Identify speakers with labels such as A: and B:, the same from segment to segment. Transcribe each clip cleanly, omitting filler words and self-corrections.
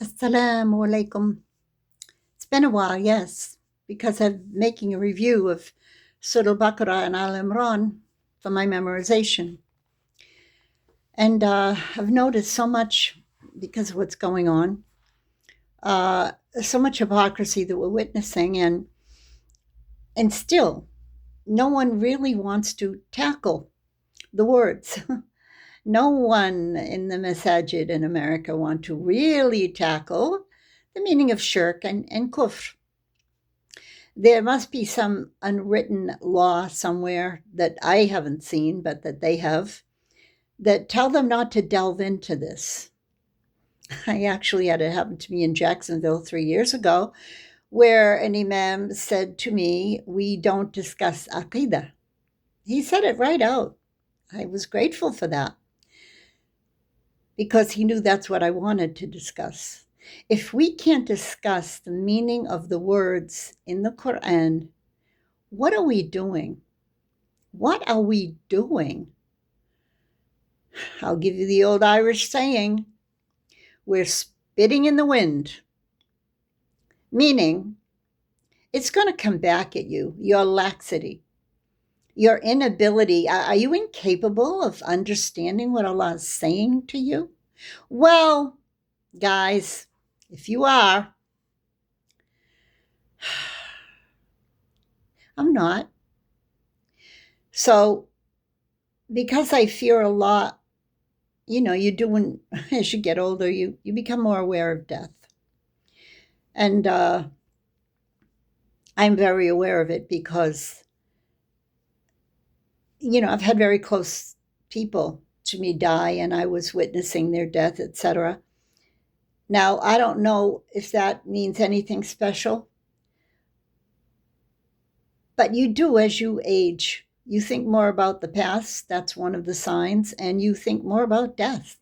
A: Assalamu alaikum. It's been a while, yes, because I'm making a review of Surah Al-Baqarah and Al-Imran for my memorization. And I've noticed so much, because of what's going on, so much hypocrisy that we're witnessing, and still, no one really wants to tackle the words. No one in the masajid in America want to really tackle the meaning of shirk and kufr. There must be some unwritten law somewhere that I haven't seen, but that they have, that tell them not to delve into this. I actually had it happen to me in Jacksonville 3 years ago, where an imam said to me, "We don't discuss aqidah." He said it right out. I was grateful for that, because he knew that's what I wanted to discuss. If we can't discuss the meaning of the words in the Quran, what are we doing? What are we doing? I'll give you the old Irish saying, we're spitting in the wind. Meaning, it's going to come back at you, your laxity, your inability. Are you incapable of understanding what Allah is saying to you? Well, guys, if you are, I'm not. So, because I fear a lot, you do when, as you get older, you become more aware of death. And I'm very aware of it because, I've had very close people to me die, and I was witnessing their death, etc. Now, I don't know if that means anything special, but you do as you age. You think more about the past, that's one of the signs, and you think more about death.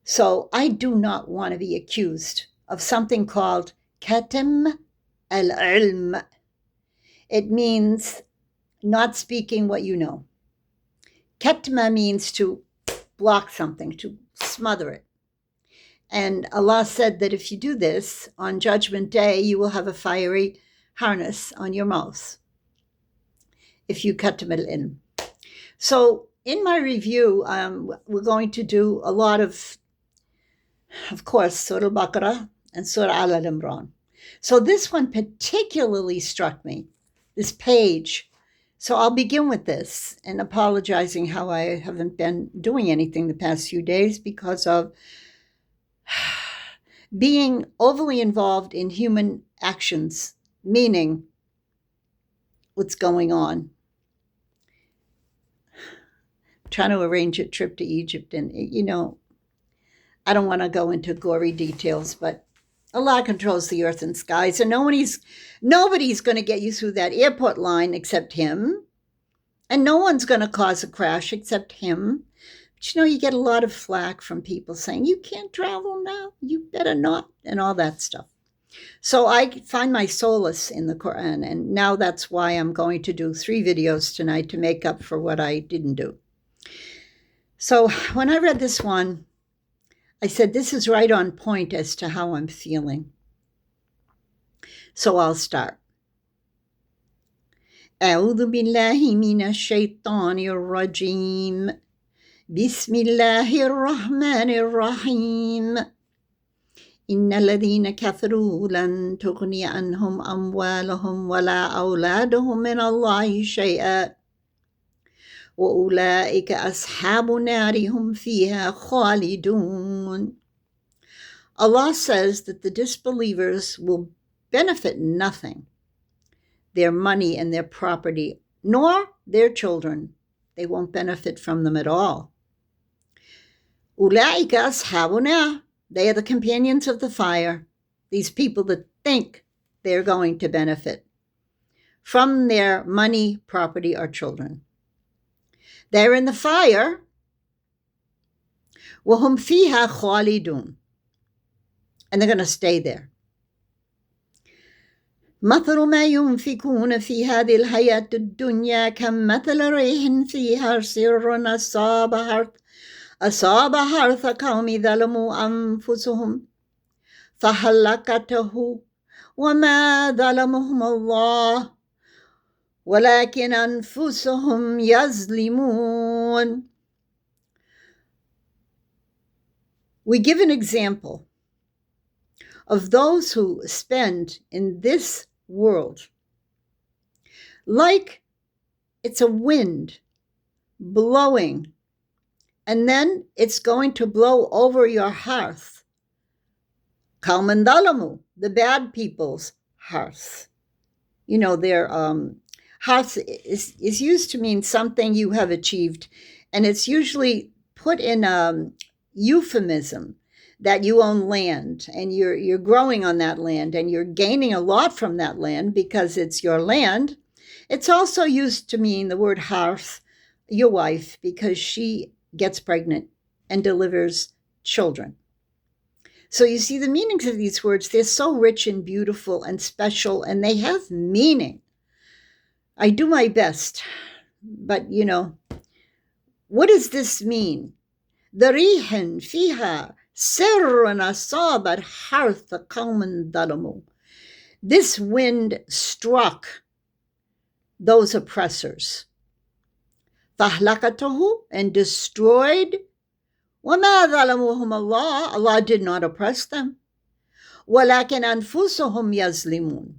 A: So I do not want to be accused of something called katim al-ilm. It means not speaking what you know. Ketma means to block something, to smother it. And Allah said that if you do this, on Judgment Day, you will have a fiery harness on your mouth if you katim al-ilm. So in my review, we're going to do a lot of course, Surah Al-Baqarah and Surah Al-Imran. So this one particularly struck me, this page. So I'll begin with this, and apologizing how I haven't been doing anything the past few days because of being overly involved in human actions, meaning what's going on. I'm trying to arrange a trip to Egypt, and I don't want to go into gory details, but Allah controls the earth and skies, and nobody's going to get you through that airport line except Him, and no one's going to cause a crash except Him. But you get a lot of flack from people saying, you can't travel now, you better not, and all that stuff. So I find my solace in the Quran, and now that's why I'm going to do 3 videos tonight to make up for what I didn't do. So when I read this one, I said, this is right on point as to how I'm feeling. So I'll start. أعوذ بالله من الشيطان الرجيم بسم الله الرحمن الرحيم إن الذين كفروا لن تغني عنهم أموالهم ولا أولادهم من الله شيئا وَأُولَٰئِكَ أَصْحَابُ النَّارِ هُمْ فِيهَا خَالِدُونَ. Allah says that the disbelievers will benefit nothing, their money and their property, nor their children. They won't benefit from them at all. أُولَٰئِكَ أَصْحَابُ النَّارِ. They are the companions of the fire, these people that think they're going to benefit from their money, property, or children. They're in the fire. وَهُمْ فِيهَا خَالِدُونَ. And they're going to stay there. مَثَلُ مَا يُنْفِقُونَ فِي هَذِهِ الْحَيَاةِ الدُّنْيَا كَمَّثَلِ رِيحٍ فِيهَا صِرٌّ أَصَابَ حَرْثَ قَوْمٍ ظَلَمُوا أَنفُسَهُمْ فهلكته وما ظلمهم الله ولكن أنفسهم يظلمون. We give an example of those who spend in this world like it's a wind blowing, and then it's going to blow over your hearth. Kauman dalamu, the bad people's hearth. You know, their hearth is used to mean something you have achieved, and it's usually put in a euphemism that you own land and you're growing on that land and you're gaining a lot from that land because it's your land. It's also used to mean the word hearth, your wife, because she gets pregnant and delivers children. So you see, the meanings of these words, they're so rich and beautiful and special, and they have meaning. I do my best, but you know, what does this mean? ضريح فيها سر أصاب حرث قوم ظلموا. This wind struck those oppressors. فَأَهْلَكَتْهُ, and destroyed. وَمَا ظَلَمُهُمْ اللَّهُ, Allah did not oppress them. وَلَكِنْ أَنفُسُهُمْ يَظْلِمُونَ.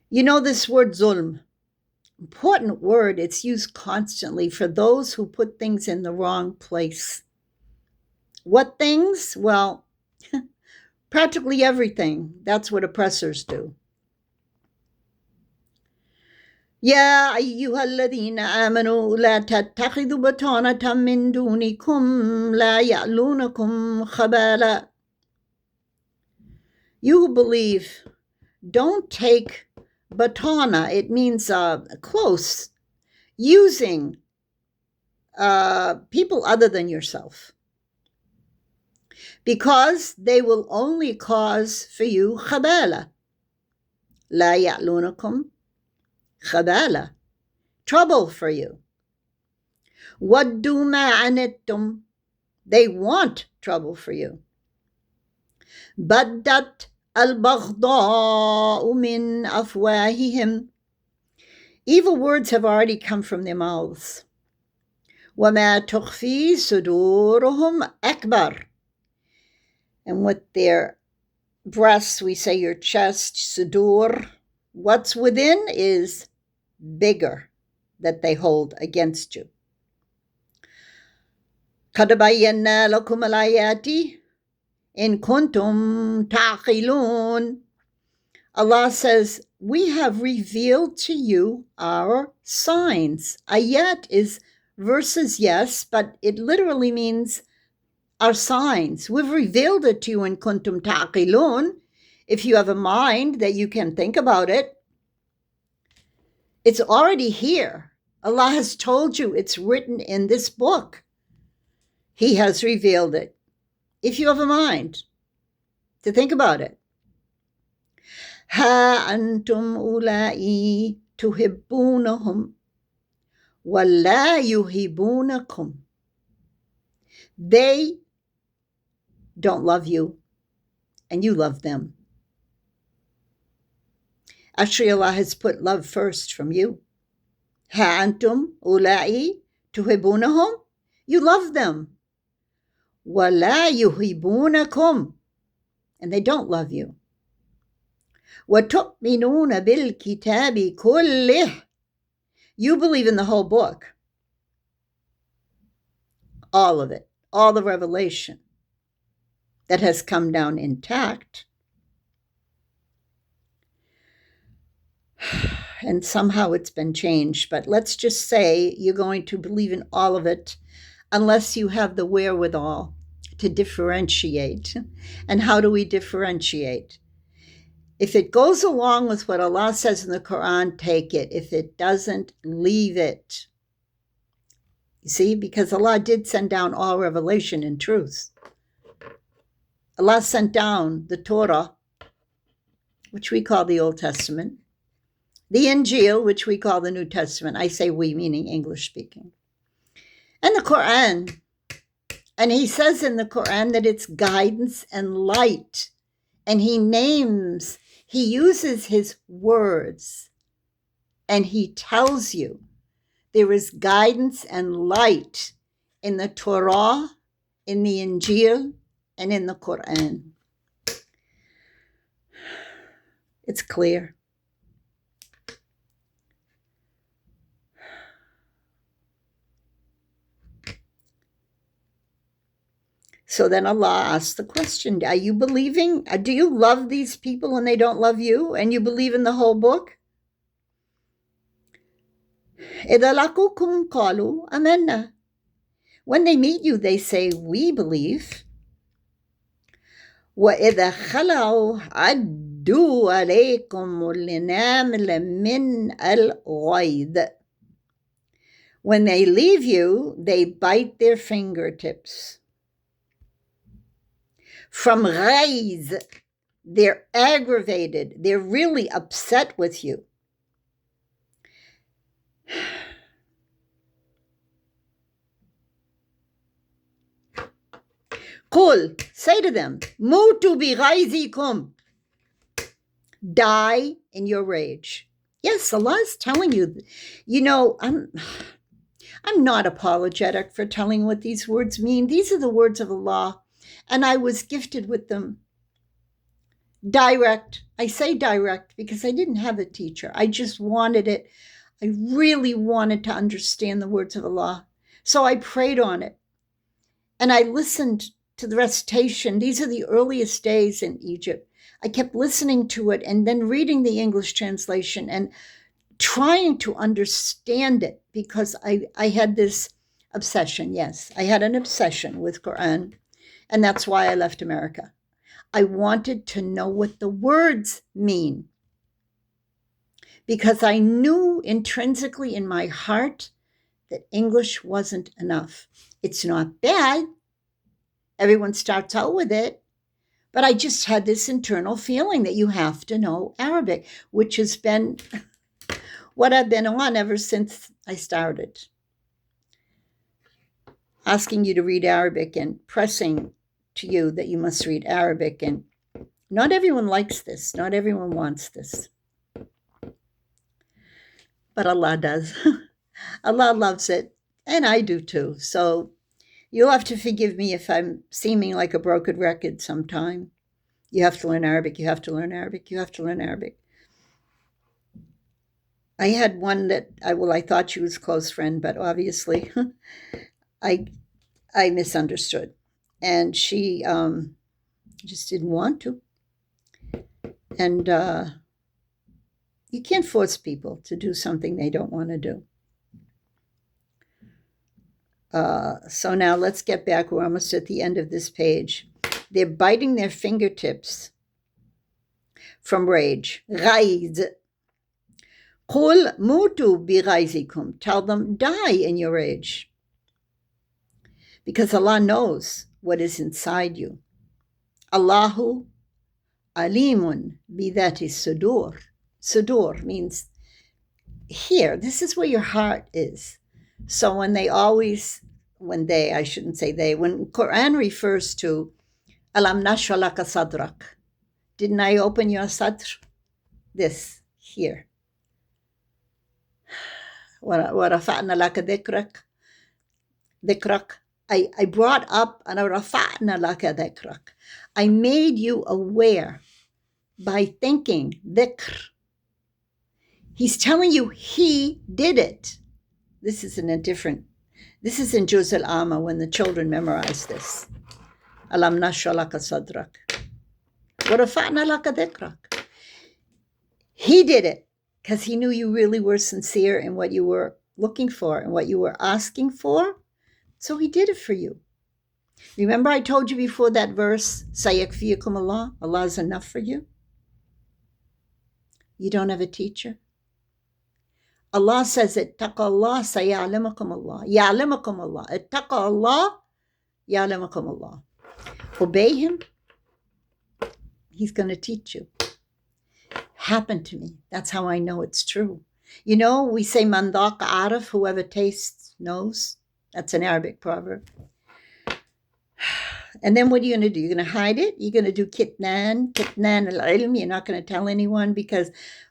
A: You know this word zulm, important word. It's used constantly for those who put things in the wrong place. What things? Well, practically everything. That's what oppressors do. يا أيها الذين آمنوا لا تتخذوا بطانة من دونكم لا يألونكم خبالا. You who believe, don't take batana, it means close, using people other than yourself, because they will only cause for you khabala. لا يألونكم خبالة, trouble for you. وَدُّوا مَا عَنِتُّمْ, they want trouble for you. بَدَّتْ الْبَغْضَاءُ مِنْ أَفْوَاهِهِمْ, evil words have already come from their mouths. وَمَا تُخْفِي صُدُورُهُمْ أَكْبَرُ, and with their breasts, we say your chest, sudur, what's within is bigger, that they hold against you. قَدْ بَيَّنَّا لَكُمُ الْآيَاتِ إِن كُنتُمْ تَعْقِلُونَ. Allah says, we have revealed to you our signs. Ayat is verses, yes, but it literally means our signs. We've revealed it to you in kuntum ta'qilun, if you have a mind that you can think about it. It's already here. Allah has told you, it's written in this book. He has revealed it, if you have a mind to think about it. Ha antum ulai tuhibbunahum wa la yuhibbunakum. They don't love you, and you love them. Actually, Allah has put love first from you. Ha antum ulai tuhibbunahum, you love them. Wa la yuhibbunakum, and they don't love you. Wa tu'minuna bil kitabi kullih, you believe in the whole book, all of it, all the revelation that has come down intact. And somehow it's been changed, but let's just say you're going to believe in all of it unless you have the wherewithal to differentiate. And how do we differentiate? If it goes along with what Allah says in the Quran, take it. If it doesn't, leave it. You see, because Allah did send down all revelation in truth. Allah sent down the Torah, which we call the Old Testament, the Injil, which we call the New Testament. I say we, meaning English speaking. And the Quran. And he says in the Quran that it's guidance and light And he uses his words, and he tells you there is guidance and light in the Torah, in the Injil, and in the Quran. It's clear. So then Allah asks the question, are you believing? Do you love these people and they don't love you? And you believe in the whole book? إِذَا لَقُوكُمْ قَالُوا آمَنَّا. When they meet you, they say, we believe. وَإِذَا خَلَعُوا عَدُّوا عَلَيْكُمُ الْأَنَامِلَ مِنْ الْغَيْظِ. When they leave you, they bite their fingertips. From ghayz, they're aggravated. They're really upset with you. Qul, say to them, mutu bi ghayzikum. Die in your rage. Yes, Allah is telling you. I'm not apologetic for telling what these words mean. These are the words of Allah, and I was gifted with them. Direct. I say direct because I didn't have a teacher. I just wanted it. I really wanted to understand the words of Allah. So I prayed on it. And I listened to the recitation. These are the earliest days in Egypt. I kept listening to it and then reading the English translation and trying to understand it because I had this obsession. Yes, I had an obsession with Quran. And that's why I left America. I wanted to know what the words mean because I knew intrinsically in my heart that English wasn't enough. It's not bad. Everyone starts out with it. But I just had this internal feeling that you have to know Arabic, which has been what I've been on ever since I started. Asking you to read Arabic and pressing to you that you must read Arabic. And not everyone likes this. Not everyone wants this. But Allah does. Allah loves it. And I do too. So you'll have to forgive me if I'm seeming like a broken record sometime. You have to learn Arabic. You have to learn Arabic. You have to learn Arabic. I had one that I thought she was a close friend, but obviously I misunderstood. And she just didn't want to. And you can't force people to do something they don't want to do. So now let's get back. We're almost at the end of this page. They're biting their fingertips from rage. Ghayz. Qul mutu bi ghayzikum. Tell them, die in your rage. Because Allah knows what is inside you. Allahu alimun bi dhati sudur. Sudur means here. This is where your heart is. So when Quran refers to Alam nashrah laka sadrak, didn't I open your sadr? This here. وَرَفَعْنَا لَكَ ذِكْرَكَ. I brought up and رَفَعْنَا لَكَ ذِكْرَكَ. I made you aware by thinking dhikr. He's telling you he did it. This is in Juz al-Amma when the children memorize this. Alam nashrah laka sadrak. وَرَفَعْنَا لَكَ ذِكْرَكَ. He did it because he knew you really were sincere in what you were looking for and what you were asking for. So he did it for you. Remember I told you before that verse, Sayakfiyakum Allah, Allah is enough for you. You don't have a teacher. Allah says, Ittaqallah saya'alimakum Allah. Ya'alimakum Allah. Ittaqallah ya'alimakum Allah. Obey him. He's going to teach you. Happened to me. That's how I know it's true. You know, we say man dhaqa araf, whoever tastes knows. That's an Arabic proverb. And then what are you going to do? You're going to hide it? You're going to do kitnan al-ilm? You're not going to tell anyone because,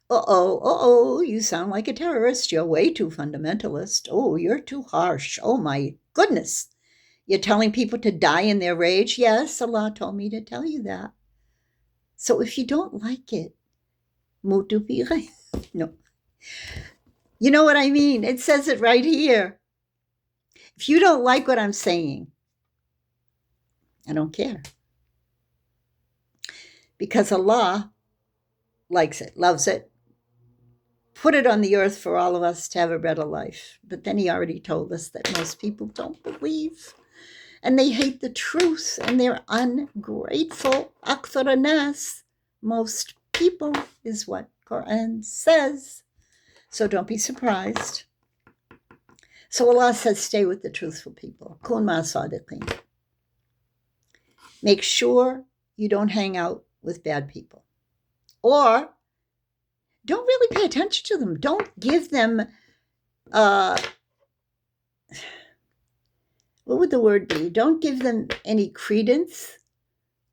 A: you sound like a terrorist. You're way too fundamentalist. Oh, you're too harsh. Oh, my goodness. You're telling people to die in their rage? Yes, Allah told me to tell you that. So if you don't like it, mutu bi ghayr. No. You know what I mean? It says it right here. If you don't like what I'm saying, I don't care. Because Allah likes it, loves it, put it on the earth for all of us to have a better life. But then he already told us that most people don't believe. And they hate the truth. And they're ungrateful. Akthar nas. Most people is what Quran says. So don't be surprised. So Allah says, stay with the truthful people. Kun ma sadiqin. Make sure you don't hang out with bad people. Or don't really pay attention to them. Don't give them, what would the word be? Don't give them any credence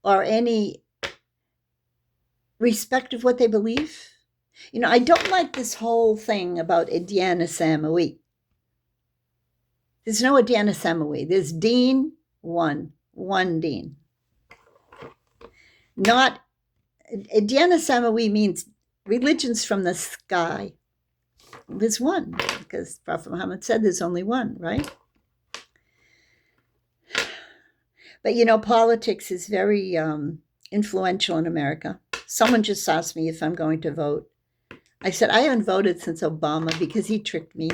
A: or any respect of what they believe. You know, I don't like this whole thing about Idyana Samawi. There's no Idyana Samawi. There's Deen, one Deen. Not, Idyana Samawi means religions from the sky. There's one, because Prophet Muhammad said there's only one, right? But, you know, politics is very influential in America. Someone just asked me if I'm going to vote. I said, I haven't voted since Obama because he tricked me.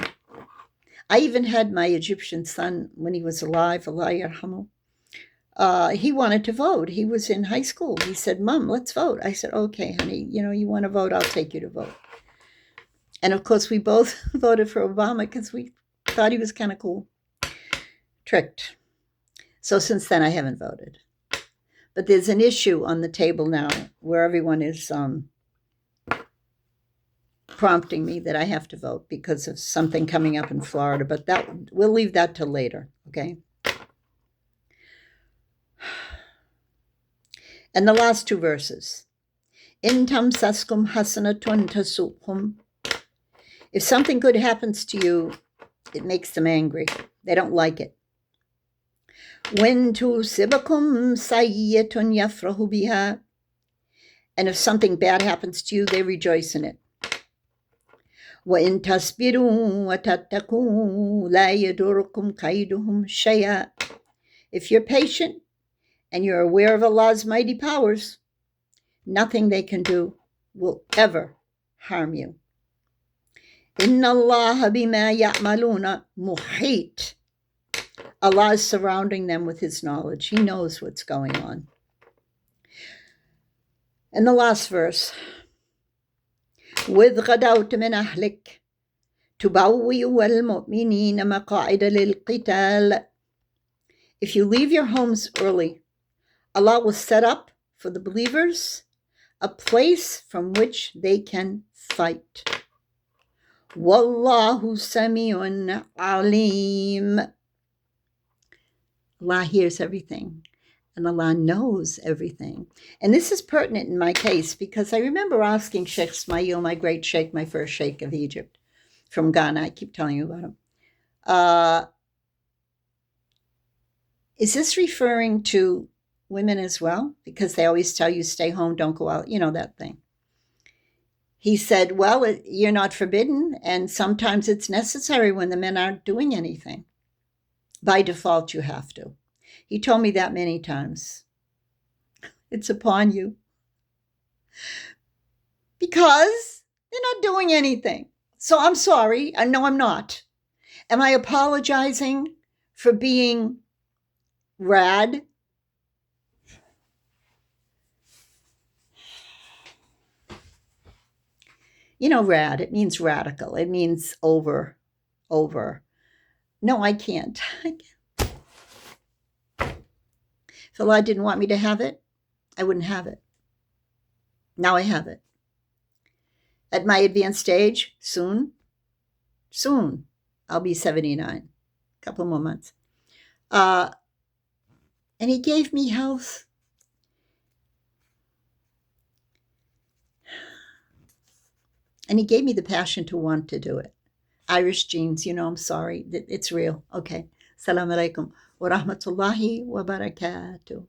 A: I even had my Egyptian son, when he was alive, Allah yarhamu, he wanted to vote. He was in high school. He said, Mom, let's vote. I said, okay, honey, you know, you want to vote, I'll take you to vote. And of course, we both voted for Obama because we thought he was kind of cool. Tricked. So since then, I haven't voted. But there's an issue on the table now where everyone is prompting me that I have to vote because of something coming up in Florida. But that we'll leave that till later, okay? And the last two verses. In tamsaskum hasanatun tasukum. If something good happens to you, it makes them angry. They don't like it. When tusibakum sayyatun yafrahu biha. And if something bad happens to you, they rejoice in it. وَإِن تَصْبِرُوا وَتَتَّقُوا لَا يَضُرُّكُمْ كَيْدُهُمْ شَيْئًا. If you're patient and you're aware of Allah's mighty powers, nothing they can do will ever harm you. إِنَّ اللَّهَ بِمَا يَعْمَلُونَ مُحِيطٌ. Allah is surrounding them with His knowledge. He knows what's going on. And the last verse. وَإِذْ غَدَوْتَ مِنْ أَهْلِكَ تُبَوِّئُ الْمُؤْمِنِينَ مَقَاعِدَ لِلْقِتَالِ. If you leave your homes early, Allah will set up for the believers a place from which they can fight. Wallahu sami'un alim. Allah hears everything. And Allah knows everything. And this is pertinent in my case because I remember asking Sheikh Ismail, my great sheikh, my first sheikh of Egypt, from Ghana. I keep telling you about him. Is this referring to women as well? Because they always tell you, stay home, don't go out. You know that thing. He said, well, you're not forbidden. And sometimes it's necessary when the men aren't doing anything. By default, you have to. He told me that many times. It's upon you. Because they're not doing anything. So I'm sorry. No, I'm not. Am I apologizing for being rad? You know, rad, it means radical. It means over. No, I can't. If Allah didn't want me to have it, I wouldn't have it. Now I have it. At my advanced age, soon, I'll be 79. A couple more months. And And he gave me health. And he gave me the passion to want to do it. Irish genes, I'm sorry. It's real. Okay. Assalamu alaikum wa rahmatullahi wa barakatuh.